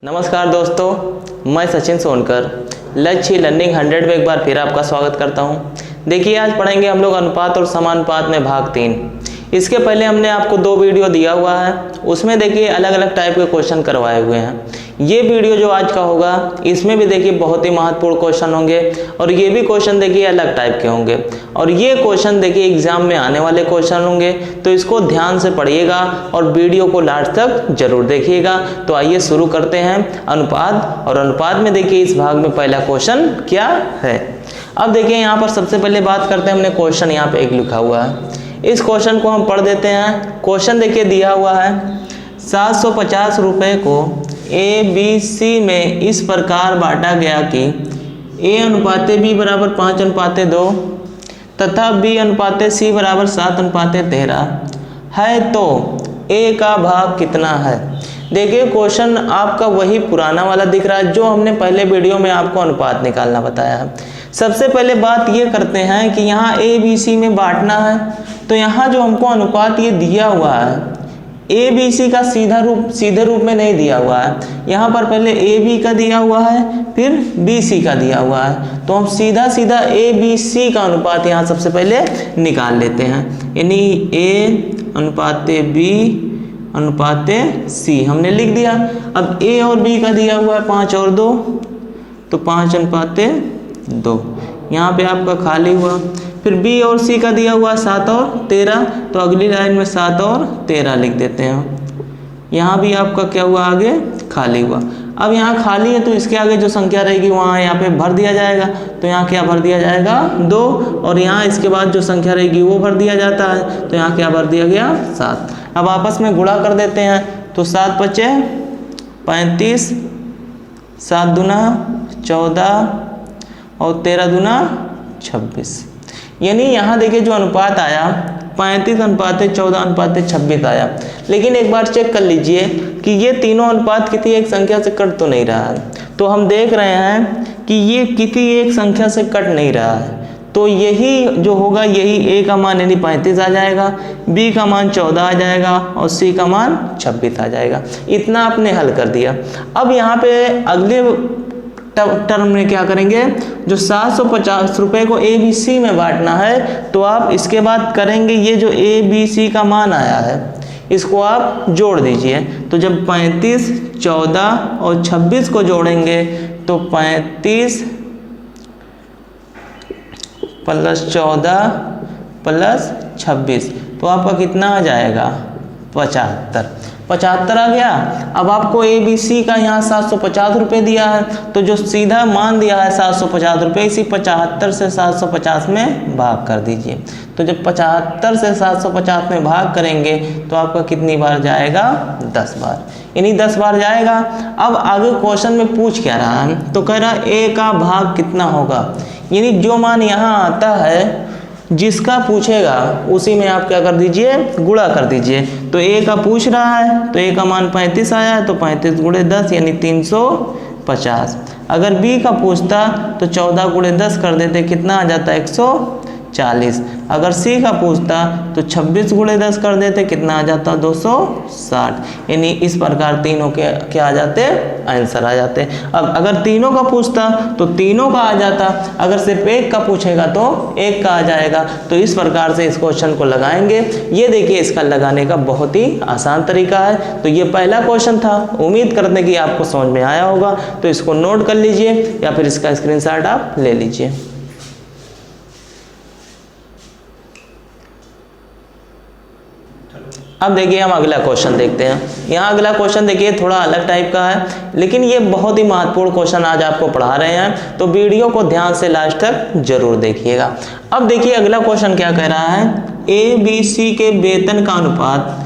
नमस्कार दोस्तों, मैं सचिन सोनकर लक्ष्य लर्निंग 100 में एक बार फिर आपका स्वागत करता हूं। देखिए, आज पढ़ेंगे हम लोग अनुपात और समानुपात में भाग 3। इसके पहले हमने आपको 2 वीडियो दिया हुआ है, उसमें देखिए अलग अलग टाइप के क्वेश्चन करवाए हुए हैं। ये वीडियो जो आज का होगा इसमें भी देखिए बहुत ही महत्वपूर्ण क्वेश्चन होंगे और ये भी क्वेश्चन देखिए अलग टाइप के होंगे और ये क्वेश्चन देखिए एग्जाम में आने वाले क्वेश्चन होंगे, तो इसको ध्यान से पढ़िएगा और वीडियो को लास्ट तक जरूर देखिएगा। तो आइए शुरू करते हैं अनुपात। और अनुपात में देखिए इस भाग में पहला क्वेश्चन क्या है। अब देखिए यहाँ पर सबसे पहले बात करते हैं, हमने क्वेश्चन यहाँ पे एक लिखा हुआ है, इस क्वेश्चन को हम पढ़ देते हैं। क्वेश्चन देखिए दिया हुआ है 750 रुपये को ABC में इस प्रकार बांटा गया कि A/B बराबर 5/2 तथा B/C बराबर 7/13 है, तो A का भाग कितना है। देखिए क्वेश्चन आपका वही पुराना वाला दिख रहा है जो हमने पहले वीडियो में आपको अनुपात निकालना बताया है। सबसे पहले बात ये करते हैं कि यहाँ ABC में बांटना है, तो यहाँ जो हमको अनुपात ये दिया हुआ है ABC का सीधे रूप में नहीं दिया हुआ है। यहाँ पर पहले AB का दिया हुआ है, फिर BC का दिया हुआ है, तो हम सीधा ABC का अनुपात यहाँ सबसे पहले निकाल लेते हैं। यानी A/B/C हमने लिख दिया। अब A और B का दिया हुआ है 5 और 2, तो 5/2 यहाँ पे आपका खाली हुआ। फिर B और C का दिया हुआ 7 और 13, तो अगली लाइन में 7 और 13 लिख देते हैं। यहाँ भी आपका क्या हुआ, आगे खाली हुआ। अब यहाँ खाली है तो इसके आगे जो संख्या रहेगी वहाँ यहाँ पे भर दिया जाएगा, तो यहाँ क्या भर दिया जाएगा 2, और यहाँ इसके बाद जो संख्या रहेगी वो भर दिया जाता है, तो यहाँ क्या भर दिया गया 7। अब आपस में गुणा कर देते हैं, तो 7 × 5 = 35, 7 दूना 14 और 13 दूना 26। यानी यहाँ देखिए जो अनुपात आया 35/14/26 आया। लेकिन एक बार चेक कर लीजिए कि ये तीनों अनुपात किसी एक संख्या से कट तो नहीं रहा है। तो हम देख रहे हैं कि ये किसी एक संख्या से कट नहीं रहा है, तो यही जो होगा यही A का मान यानी 35 आ जाएगा, B का मान 14 आ जाएगा और C का मान 26 आ जाएगा। इतना आपने हल कर दिया। अब यहाँ पे अगले टर्म में क्या करेंगे, जो 750 रुपये को ABC में बांटना है, तो आप इसके बाद करेंगे ये जो ABC का मान आया है इसको आप जोड़ दीजिए। तो जब 35, 14 और 26 को जोड़ेंगे तो 35 + 14 + 26, तो आपका कितना आ जाएगा 75 आ गया। अब आपको ABC का यहाँ 750 रुपये दिया है, तो जो सीधा मान दिया है 750 रुपये, इसी 75 से 750 में भाग कर दीजिए। तो जब 75 से 750 में भाग करेंगे तो आपका कितनी बार जाएगा 10 बार, यानी 10 बार जाएगा। अब आगे क्वेश्चन में पूछ क्या रहा है, तो कह रहा है A का भाग कितना होगा, यानी जो मान यहाँ आता है जिसका पूछेगा उसी में आप क्या कर दीजिए, गुणा कर दीजिए। तो A का पूछ रहा है तो A का मान 35 आया है, तो 35 × 10 यानी 350। अगर B का पूछता तो 14 × 10 कर देते, कितना आ जाता 140। अगर C का पूछता तो 26 × 10 कर देते, कितना आ जाता 260। यानी इस प्रकार तीनों के क्या आ जाते, आंसर आ जाते। अब अगर तीनों का पूछता तो तीनों का आ जाता, अगर सिर्फ एक का पूछेगा तो एक का आ जाएगा। तो इस प्रकार से इस क्वेश्चन को लगाएंगे। ये देखिए इसका लगाने का बहुत ही आसान तरीका है। तो ये पहला क्वेश्चन था, उम्मीद करते हैं कि आपको समझ में आया होगा। तो इसको नोट कर लीजिए या फिर इसका स्क्रीनशॉट आप ले लीजिए। अब देखिए हम अगला क्वेश्चन देखते हैं। यहाँ अगला क्वेश्चन देखिए थोड़ा अलग टाइप का है, लेकिन ये बहुत ही महत्वपूर्ण क्वेश्चन आज आपको पढ़ा रहे हैं, तो वीडियो को ध्यान से लास्ट तक जरूर देखिएगा। अब देखिए अगला क्वेश्चन क्या कह रहा है, ABC के वेतन का अनुपात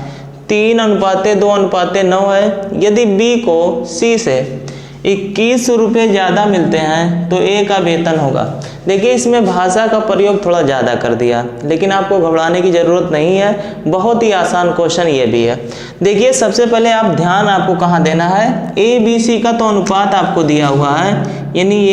3:2:9 है। यदि B को C से 21 रुपये ज़्यादा मिलते हैं तो A का वेतन होगा। देखिए इसमें भाषा का प्रयोग थोड़ा ज़्यादा कर दिया, लेकिन आपको घबराने की ज़रूरत नहीं है, बहुत ही आसान क्वेश्चन ये भी है। देखिए सबसे पहले आप ध्यान आपको कहाँ देना है, ABC का तो अनुपात आपको दिया हुआ है, यानी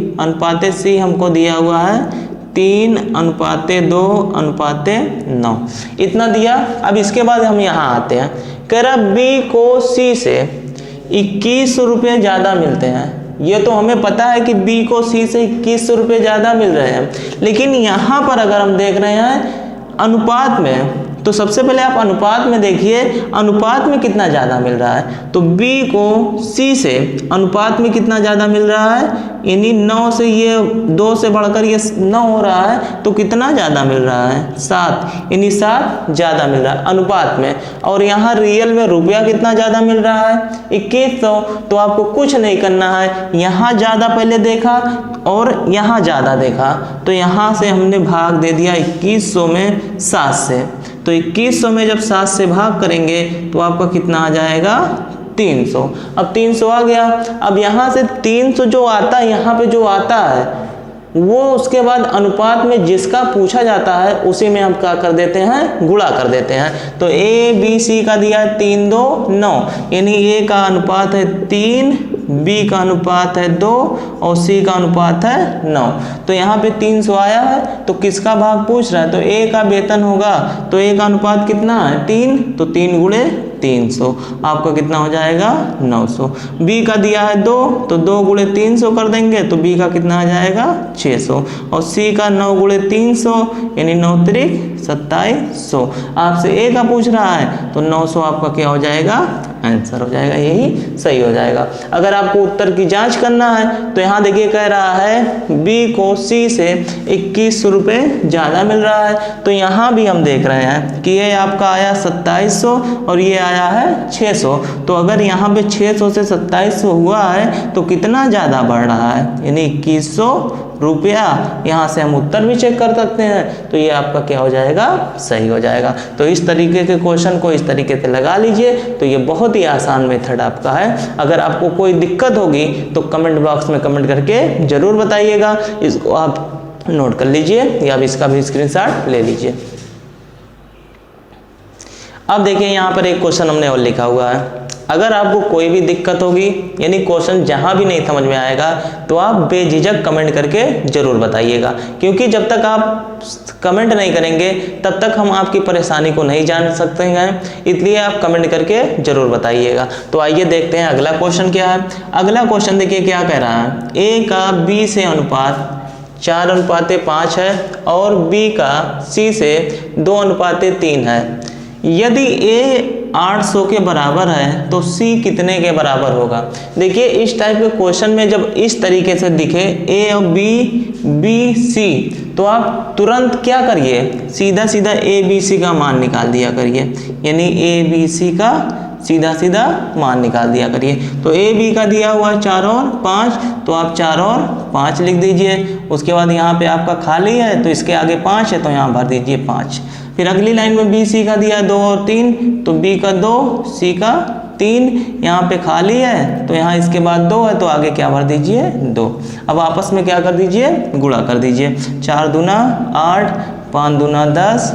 A/B/C हमको दिया हुआ है 3:2:9 इतना दिया। अब इसके बाद हम यहाँ आते हैं, कह रहा B को C से 2100 रुपये ज़्यादा मिलते हैं। ये तो हमें पता है कि बी को सी से 2100 रुपये ज़्यादा मिल रहे हैं, लेकिन यहाँ पर अगर हम देख रहे हैं अनुपात में, तो सबसे पहले आप अनुपात में देखिए अनुपात में कितना ज़्यादा मिल रहा है। तो B को C से अनुपात में कितना ज़्यादा मिल रहा है, यानी 9 से ये 2 से बढ़कर ये 9 हो रहा है, तो कितना ज़्यादा मिल रहा है 7, यानी 7 ज़्यादा मिल रहा है अनुपात में। और यहाँ रियल में रुपया कितना ज़्यादा मिल रहा है 2100। तो आपको कुछ नहीं करना है, यहाँ ज़्यादा पहले देखा और यहाँ ज़्यादा देखा, तो यहाँ से हमने भाग दे दिया 2100 में 7 से। तो 2100 में जब 7 से भाग करेंगे तो आपका कितना आ जाएगा 300। अब 300 आ गया। अब यहाँ से 300 जो आता है, यहाँ पे जो आता है वो उसके बाद अनुपात में जिसका पूछा जाता है उसी में हम क्या कर देते हैं, गुणा कर देते हैं। तो ए बी सी का दिया है 3 2 9, यानी ए का अनुपात है 3, बी का अनुपात है 2 और सी का अनुपात है 9। तो यहाँ पे 300 आया है, तो किसका भाग पूछ रहा है, तो ए का वेतन होगा। तो ए का अनुपात कितना है 3, तो 3 गुणे 300 आपका कितना हो जाएगा 900। बी का दिया है 2, तो 2 गुणे 300 कर देंगे, तो बी का कितना आ जाएगा 600। और सी का 9 गुणे 300 यानी 9 त्रिक 2700। आपसे ए का पूछ रहा है, तो 900 आपका क्या हो जाएगा, आंसर हो जाएगा, यही सही हो जाएगा। अगर आपको उत्तर की जांच करना है तो यहाँ देखिए कह रहा है बी को सी से 2100 रुपये ज़्यादा मिल रहा है। तो यहाँ भी हम देख रहे हैं कि ये आपका आया 2700 और ये आया है 600। तो अगर यहाँ पे 600 से 2700 हुआ है तो कितना ज़्यादा बढ़ रहा है, यानी 2100 रुपया। यहाँ से हम उत्तर भी चेक कर सकते हैं, तो ये आपका क्या हो जाएगा, सही हो जाएगा। तो इस तरीके के क्वेश्चन को इस तरीके से लगा लीजिए, तो ये बहुत ही आसान मेथड आपका है। अगर आपको कोई दिक्कत होगी तो कमेंट बॉक्स में कमेंट करके ज़रूर बताइएगा। इसको आप नोट कर लीजिए या आप इसका भी स्क्रीनशॉट ले लीजिए। अब देखिए यहाँ पर एक क्वेश्चन हमने और लिखा हुआ है। अगर आपको कोई भी दिक्कत होगी, यानी क्वेश्चन जहाँ भी नहीं समझ में आएगा, तो आप बेझिझक कमेंट करके ज़रूर बताइएगा, क्योंकि जब तक आप कमेंट नहीं करेंगे तब तक हम आपकी परेशानी को नहीं जान सकते हैं। इसलिए आप कमेंट करके ज़रूर बताइएगा। तो आइए देखते हैं अगला क्वेश्चन क्या है। अगला क्वेश्चन देखिए क्या कह रहा है, ए का बी से अनुपात 4:5 है और बी का सी से 2:3 है। यदि ए 800 के बराबर है तो सी कितने के बराबर होगा। देखिए इस टाइप के क्वेश्चन में जब इस तरीके से दिखे ए और बी सी, तो आप तुरंत क्या करिए, सीधा सीधा ए बी सी का मान निकाल दिया करिए, यानी ए बी सी का सीधा सीधा मान निकाल दिया करिए। तो ए बी का दिया हुआ 4 और 5, तो आप 4 और 5 लिख दीजिए। उसके बाद यहाँ पे आपका खाली है तो इसके आगे 5 है तो यहाँ भर दीजिए 5। फिर अगली लाइन में बी सी का दिया 2 और 3, तो बी का 2 सी का 3, यहाँ पे खाली है तो यहाँ इसके बाद 2 है तो आगे क्या भर दीजिए 2। अब आपस में क्या कर दीजिए, गुणा कर दीजिए। 4 दूना 8, 5 दूना 10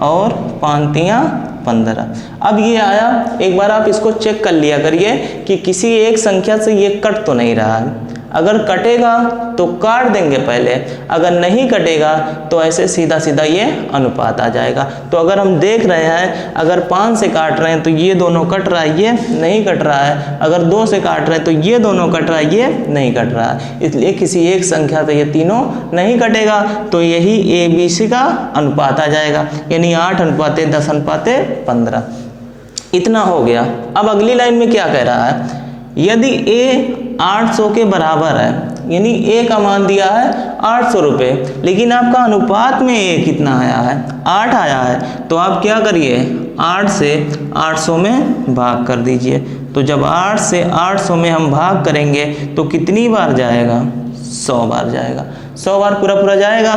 और 5 तियाँ 15। अब ये आया, एक बार आप इसको चेक कर लिया करिए कि किसी एक संख्या से ये कट तो नहीं रहा है। अगर कटेगा तो काट देंगे पहले, अगर नहीं कटेगा तो ऐसे सीधा सीधा ये अनुपात आ जाएगा। तो अगर हम देख रहे हैं अगर 5 से काट रहे हैं तो ये दोनों कट रहा है, ये नहीं कट रहा है। अगर 2 से काट रहे हैं तो ये दोनों कट रहा है, ये नहीं कट रहा है। इसलिए किसी एक संख्या से ये तीनों नहीं कटेगा, तो यही ए बी सी का अनुपात आ जाएगा, यानी 8:10:15। इतना हो गया। अब अगली लाइन में क्या कह रहा है, यदि ए 800 के बराबर है, यानी ए का मान दिया है 800 रुपये, लेकिन आपका अनुपात में ए कितना आया है, 8 आया है। तो आप क्या करिए, 8 से 800 में भाग कर दीजिए। तो जब 8 से 800 में हम भाग करेंगे तो कितनी बार जाएगा, 100 बार जाएगा। 100 बार पूरा पूरा जाएगा।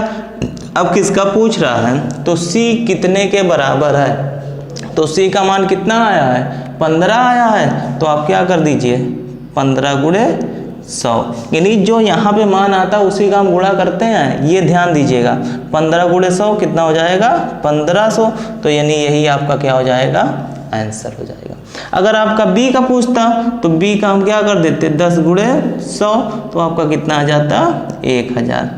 अब किसका पूछ रहा है, तो सी कितने के बराबर है, तो सी का मान कितना आया है, 15 आया है। तो आप क्या कर दीजिए, 15 गुणे 100, यानी जो यहाँ पे मान आता है उसी का हम गुणा करते हैं, ये ध्यान दीजिएगा। 15 गुणे 100 कितना हो जाएगा, 1500। तो यानी यही आपका क्या हो जाएगा, आंसर हो जाएगा। अगर आपका बी का पूछता तो बी का हम क्या कर देते, 10 गुणे 100, तो आपका कितना आ जाता, 1000।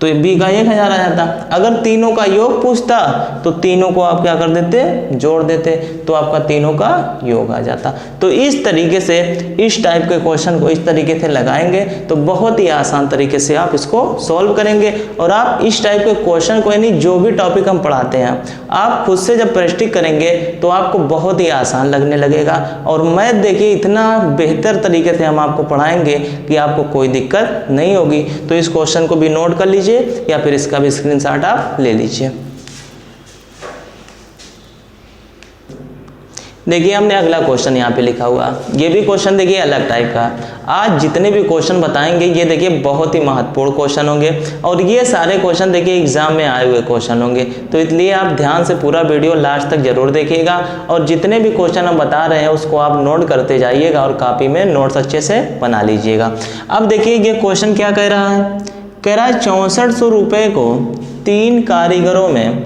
तो बी का 1000 आ जाता। अगर तीनों का योग पूछता तो तीनों को आप क्या कर देते, जोड़ देते, तो आपका तीनों का योग आ जाता। तो इस तरीके से इस टाइप के क्वेश्चन को इस तरीके से लगाएंगे तो बहुत ही आसान तरीके से आप इसको सॉल्व करेंगे। और आप इस टाइप के क्वेश्चन को यानी जो भी टॉपिक हम पढ़ाते हैं आप खुद से जब प्रैक्टिस करेंगे तो आपको बहुत ही आसान लगने लगेगा। और मैथ देखिए इतना बेहतर तरीके से हम आपको पढ़ाएंगे कि आपको कोई दिक्कत नहीं होगी। तो इस क्वेश्चन को भी नोट कर लीजिए या फिर इसका भी स्क्रीनशॉट आप ले लीजिए। देखिए हमने अगला क्वेश्चन यहाँ पे लिखा हुआ, ये भी क्वेश्चन देखिए अलग टाइप का। आज जितने भी क्वेश्चन बताएंगे ये देखिए बहुत ही महत्वपूर्ण क्वेश्चन होंगे और ये सारे क्वेश्चन देखिए एग्जाम में आए हुए क्वेश्चन होंगे। तो इसलिए आप ध्यान से पूरा वीडियो लास्ट तक जरूर देखिएगा और जितने भी क्वेश्चन हम बता रहे हैं उसको आप नोट करते जाइएगा और कॉपी में नोट्स अच्छे से बना लीजिएगा। अब देखिए ये क्वेश्चन क्या कह रहा है, कह रहा है 6400 रुपये को 3 कारीगरों में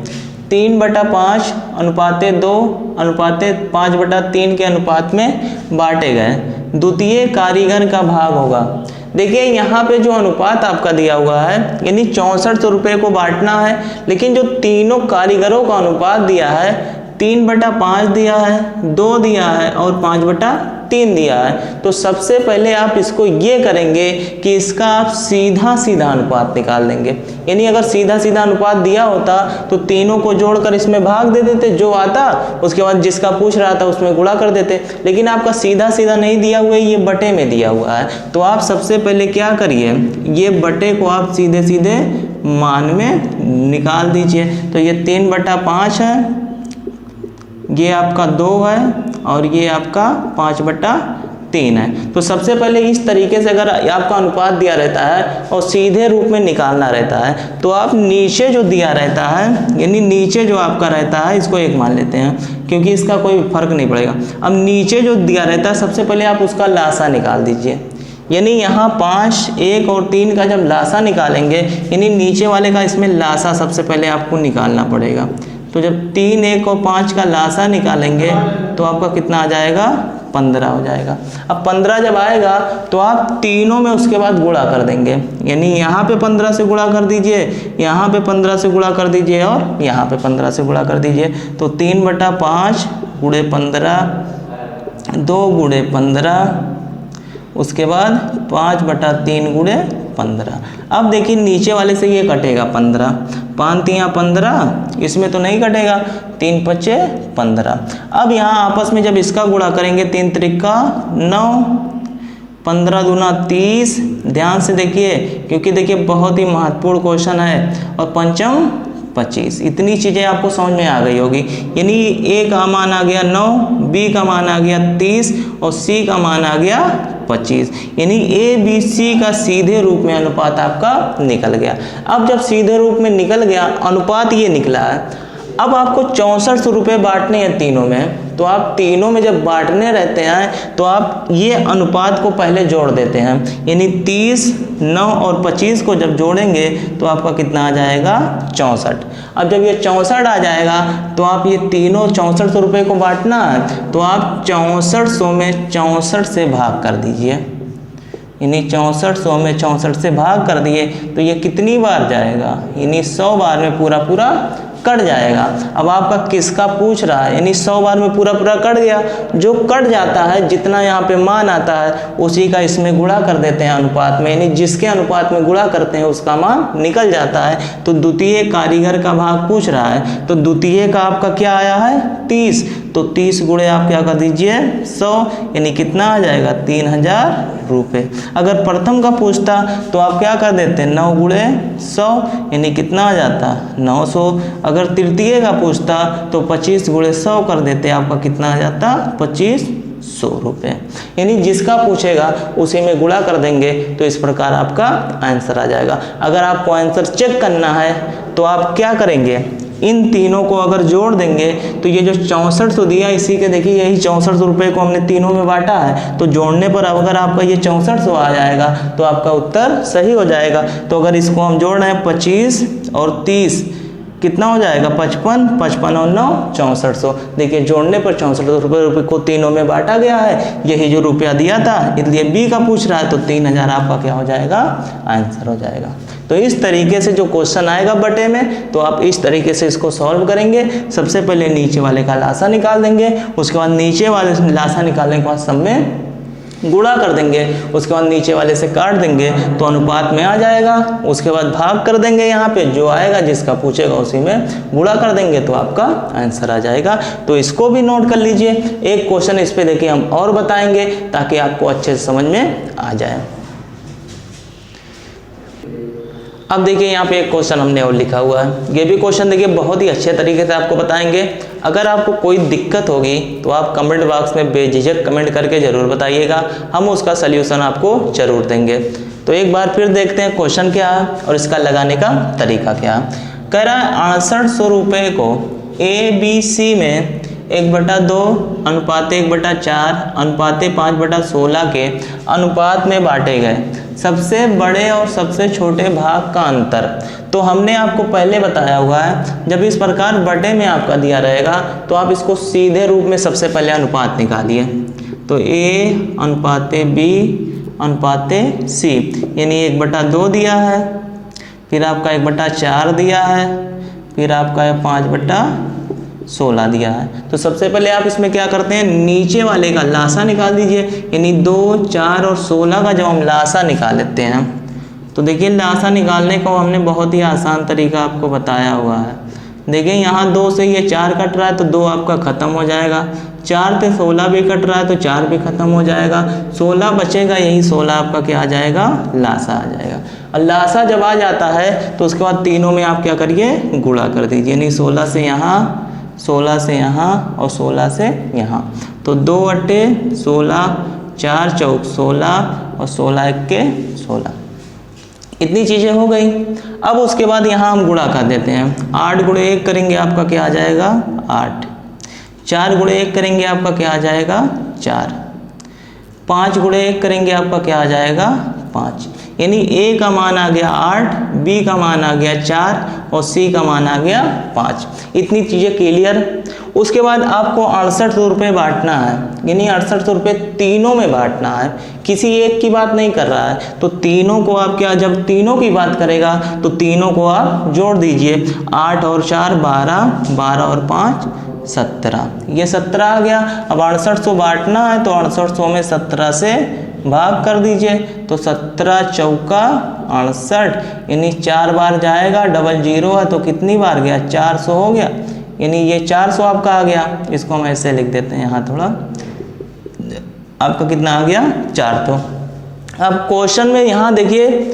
3/5 अनुपाते 2 अनुपाते 5/3 के अनुपात में बांटे गए, द्वितीय कारीगर का भाग होगा। देखिए यहाँ पे जो अनुपात आपका दिया हुआ है यानी 6400 रुपये को बांटना है, लेकिन जो तीनों कारीगरों का अनुपात दिया है 3/5 दिया है, 2 दिया है और 5/3 दिया है। तो सबसे पहले आप इसको ये करेंगे कि इसका आप सीधा सीधा अनुपात निकाल देंगे। यानी अगर सीधा सीधा अनुपात दिया होता तो तीनों को जोड़कर इसमें भाग दे देते जो आता, उसके बाद जिसका पूछ रहा था उसमें गुणा कर देते। लेकिन आपका सीधा सीधा नहीं दिया हुआ है, ये बटे में दिया हुआ है। तो आप सबसे पहले क्या करिए, ये बटे को आप सीधे सीधे मान में निकाल दीजिए। तो ये 3/5 है, ये आपका 2 है और ये आपका 5/3 है। तो सबसे पहले इस तरीके से अगर आपका अनुपात दिया रहता है और सीधे रूप में निकालना रहता है तो आप नीचे जो दिया रहता है यानी नीचे जो आपका रहता है इसको 1 मान लेते हैं क्योंकि इसका कोई फर्क नहीं पड़ेगा। अब नीचे जो दिया रहता है सबसे पहले आप उसका लासा निकाल दीजिए। यानी यहाँ 5, 1 और 3 का जब लासा निकालेंगे यानी नीचे वाले का इसमें लासा सबसे पहले आपको निकालना पड़ेगा। तो जब 3, 1 और 5 का लासा निकालेंगे तो आपका कितना आ जाएगा, 15 हो जाएगा। अब 15 जब आएगा तो आप तीनों में उसके बाद गुणा कर देंगे। यानी यहाँ पे 15 से गुणा कर दीजिए, यहाँ पे 15 से गुणा कर दीजिए और यहाँ पे 15 से गुणा कर दीजिए। तो 3/5 गुणे 15, 2 गुणे 15, उसके बाद 5/3 गुणे 15। अब देखिए नीचे वाले से ये कटेगा 15, 5 तियाँ 15, इसमें तो नहीं कटेगा, 3 पचे 15। अब यहाँ आपस में जब इसका गुणा करेंगे 3 त्रिका 9, 15 दूना 30। ध्यान से देखिए क्योंकि देखिए बहुत ही महत्वपूर्ण क्वेश्चन है। और पंचम 25। इतनी चीज़ें आपको समझ में आ गई होगी। यानी ए का मान आ गया 9, बी का मान आ गया 30 और सी का मान आ गया 25। यानी ए बी सी का सीधे रूप में अनुपात आपका निकल गया। अब जब सीधे रूप में निकल गया अनुपात ये निकला है, अब आपको 6400 रुपये बांटने हैं तीनों में। तो आप तीनों में जब बांटने रहते हैं तो आप ये अनुपात को पहले जोड़ देते हैं। यानी 30, 9 और 25 को जब जोड़ेंगे तो आपका कितना आ जाएगा, 64। अब जब ये 64 आ जाएगा तो आप ये तीनों 6400 रुपये को बांटना है तो आप 6400 में 64 से भाग कर दीजिए। यानी 6400 में 64 से भाग कर दिए तो ये कितनी बार जाएगा, यानी 100 बार में पूरा पूरा कट जाएगा। अब आपका किसका पूछ रहा है, यानी 100 बार में पूरा पूरा कट गया। जो कट जाता है जितना यहाँ पे मान आता है उसी का इसमें गुणा कर देते हैं अनुपात में। यानी जिसके अनुपात में गुणा करते हैं उसका मान निकल जाता है। तो द्वितीय कारीगर का भाग पूछ रहा है तो द्वितीय का आपका क्या आया है, 30। तो 30 गुणे आप क्या कर दीजिए 100, यानी कितना आ जाएगा 3000 रुपये। अगर प्रथम का पूछता तो आप क्या कर देते 9 गुणे 100, यानी कितना आ जाता 900। अगर तृतीय का पूछता तो 25 गुणे 100 कर देते, आपका कितना आ जाता 2500 रुपये। यानी जिसका पूछेगा उसी में गुणा कर देंगे तो इस प्रकार आपका आंसर आ जाएगा। अगर आपको आंसर चेक करना है तो आप क्या करेंगे, इन तीनों को अगर जोड़ देंगे तो ये जो 6400 दिया इसी के देखिए यही 6400 रुपये को हमने तीनों में बांटा है। तो जोड़ने पर अगर आपका ये 6400 आ जाएगा तो आपका उत्तर सही हो जाएगा। तो अगर इसको हम जोड़ रहे हैं 25 और 30 कितना हो जाएगा 55, 55 और 9 6400। देखिए जोड़ने पर 6400 रुपये को तीनों में बांटा गया है, यही जो रुपया दिया था, इसलिए बी का पूछ रहा है, तो 3000 आपका क्या हो जाएगा, आंसर हो जाएगा। तो इस तरीके से जो क्वेश्चन आएगा बटे में, तो आप इस तरीके से इसको सॉल्व करेंगे। सबसे पहले नीचे वाले का लासा निकाल देंगे, उसके बाद नीचे वाले से लासा निकालने के बाद सब में गुणा कर देंगे, उसके बाद नीचे वाले से काट देंगे तो अनुपात में आ जाएगा। उसके बाद भाग कर देंगे, यहाँ पे जो आएगा जिसका पूछेगा उसी में गुणा कर देंगे तो आपका आंसर आ जाएगा। तो इसको भी नोट कर लीजिए। एक क्वेश्चन इस पे देखिए हम और बताएंगे ताकि आपको अच्छे से समझ में आ जाए। अब देखिए यहाँ पे एक क्वेश्चन हमने और लिखा हुआ है। ये भी क्वेश्चन देखिए बहुत ही अच्छे तरीके से आपको बताएंगे। अगर आपको कोई दिक्कत होगी तो आप कमेंट बॉक्स में बेझिझक कमेंट करके ज़रूर बताइएगा, हम उसका सल्यूशन आपको ज़रूर देंगे। तो एक बार फिर देखते हैं क्वेश्चन क्या है और इसका लगाने का तरीका क्या है। कह रहा है 6800 रुपये को ABC में 1/2 अनुपात 1/4 अनुपात 5/16 के अनुपात में बांटे गए सबसे बड़े और सबसे छोटे भाग का अंतर। तो हमने आपको पहले बताया हुआ है, जब इस प्रकार बटे में आपका दिया रहेगा तो आप इसको सीधे रूप में सबसे पहले अनुपात निकालिए। तो A अनुपात B अनुपात C, यानी 1/2 दिया है, फिर आपका 1/4 दिया है, फिर आपका 5/16 दिया है। तो सबसे पहले आप इसमें क्या करते हैं, नीचे वाले का लासा निकाल दीजिए, यानी 2, 4 और 16 का जब हम लासा निकाल लेते हैं, तो देखिए लासा निकालने को हमने बहुत ही आसान तरीका आपको बताया हुआ है। देखिए यहाँ 2 से ये 4 कट रहा है तो 2 आपका ख़त्म हो जाएगा, 4 से 16 भी कट रहा है तो 4 भी ख़त्म हो जाएगा, 16 बचेगा, यही 16 आपका क्या आ जाएगा, लासा आ जाएगा। और लासा जब आ जाता है तो उसके बाद तीनों में आप क्या करिए, गुणा कर दीजिए, यानी 16 से यहाँ, 16 से यहाँ और 16 से यहाँ। तो 2 अट्टे 16, 4 चौक 16 और 16 एक्के 16, इतनी चीज़ें हो गई। अब उसके बाद यहाँ हम गुणा कर देते हैं। 8 × 1 करेंगे आपका क्या आ जाएगा, 8। 4 × 1 करेंगे आपका क्या आ जाएगा, 4। 5 × 1 करेंगे आपका क्या आ जाएगा, 5। यानी A का मान आ गया 8, B का मान आ गया 4 और C का मान आ गया 5। इतनी चीज़ें क्लियर। उसके बाद आपको 6800 रुपये बांटना है, यानी 6800 रुपये तीनों में बांटना है, किसी एक की बात नहीं कर रहा है। तो तीनों को आप क्या, जब तीनों की बात करेगा तो तीनों को आप जोड़ दीजिए, 8 और 4 12, 12 और 5 17, ये 17 आ गया। अब 6800 बांटना है तो 6800 में 17 से भाग कर दीजिए, तो 17 चौका 68, यानी 4 बार जाएगा, डबल 0 है तो कितनी बार गया, 400 हो गया, यानी ये 400 आपका आ गया। इसको हम ऐसे लिख देते हैं, यहाँ थोड़ा आपका कितना आ गया, 400। अब क्वेश्चन में यहाँ देखिए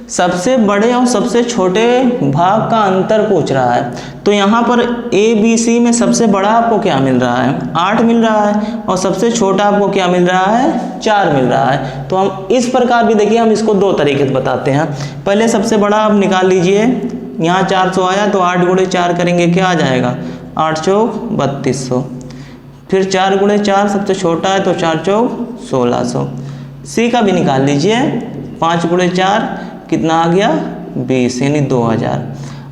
सबसे बड़े और सबसे छोटे भाग का अंतर पूछ रहा है। तो यहाँ पर ABC में सबसे बड़ा आपको क्या मिल रहा है, 8 मिल रहा है, और सबसे छोटा आपको क्या मिल रहा है, 4 मिल रहा है। तो हम इस प्रकार भी देखिए, हम इसको 2 तरीके से बताते हैं। पहले सबसे बड़ा आप निकाल लीजिए, यहाँ 400 आया तो 8 × 4 करेंगे क्या आ जाएगा, 8 चौक 3200, फिर 4 × 4 सबसे छोटा है तो 4 चौक 1600। C का भी निकाल लीजिए, 5 × 4 कितना आ गया, 20, यानी 2000।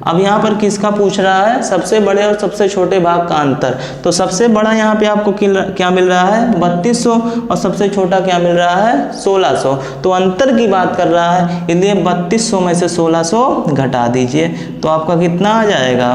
अब यहाँ पर किसका पूछ रहा है, सबसे बड़े और सबसे छोटे भाग का अंतर। तो सबसे बड़ा यहाँ पे आपको क्या मिल रहा है, 3200, और सबसे छोटा क्या मिल रहा है, 1600। तो अंतर की बात कर रहा है, इसलिए 3200 में से 1600 घटा दीजिए, तो आपका कितना आ जाएगा,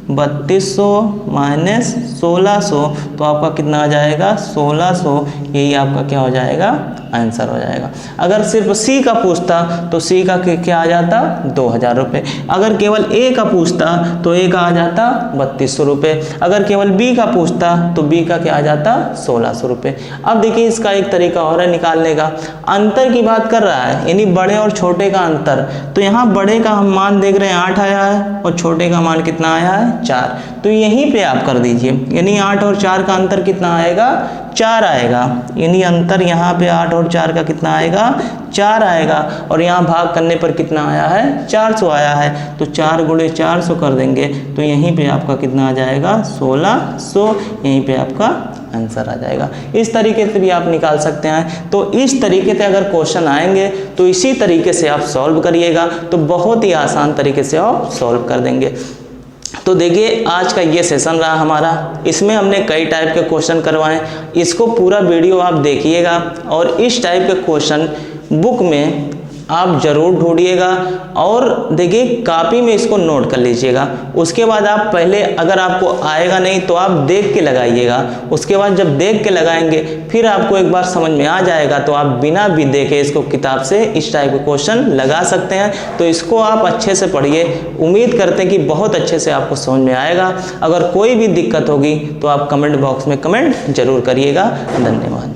3200 माइनस 1600, तो आपका कितना आ जाएगा, 1600। यही आपका क्या हो जाएगा, आंसर हो जाएगा। अगर सिर्फ C का पूछता तो C का क्या आ जाता, 2000 रुपये। अगर केवल A का पूछता तो A का आ जाता 3200 रुपये। अगर केवल B का पूछता तो B का क्या आ जाता, 1600 रुपये। अब देखिए इसका एक तरीका और है निकालने का। अंतर की बात कर रहा है, यानी बड़े और छोटे का अंतर। तो यहाँ बड़े का हम मान देख रहे हैं 8 आया है, और छोटे का मान कितना आया है, 4। तो यहीं पे आप कर दीजिए, यानी 8 और 4 का अंतर कितना आएगा, 4 आएगा। यानी अंतर यहाँ पे 8 और 4 का कितना आएगा, 4 आएगा। और यहाँ भाग करने पर कितना आया है, 400 आया है। तो 4 × 400 कर देंगे तो यहीं पे आपका कितना आ जाएगा, 1600। यहीं पे आपका आंसर आ जाएगा। इस तरीके से भी आप निकाल सकते हैं। तो इस तरीके से अगर क्वेश्चन आएंगे तो इसी तरीके से आप सॉल्व करिएगा, तो बहुत ही आसान तरीके से आप सॉल्व कर देंगे। तो देखिए आज का ये सेशन रहा हमारा, इसमें हमने कई टाइप के क्वेश्चन करवाए। इसको पूरा वीडियो आप देखिएगा और इस टाइप के क्वेश्चन बुक में आप ज़रूर ढूंढिएगा और देखिए कॉपी में इसको नोट कर लीजिएगा। उसके बाद आप पहले अगर आपको आएगा नहीं तो आप देख के लगाइएगा। उसके बाद जब देख के लगाएंगे फिर आपको एक बार समझ में आ जाएगा तो आप बिना भी देखे इसको किताब से इस टाइप के क्वेश्चन लगा सकते हैं। तो इसको आप अच्छे से पढ़िए, उम्मीद करते हैं कि बहुत अच्छे से आपको समझ में आएगा। अगर कोई भी दिक्कत होगी तो आप कमेंट बॉक्स में कमेंट जरूर करिएगा। धन्यवाद।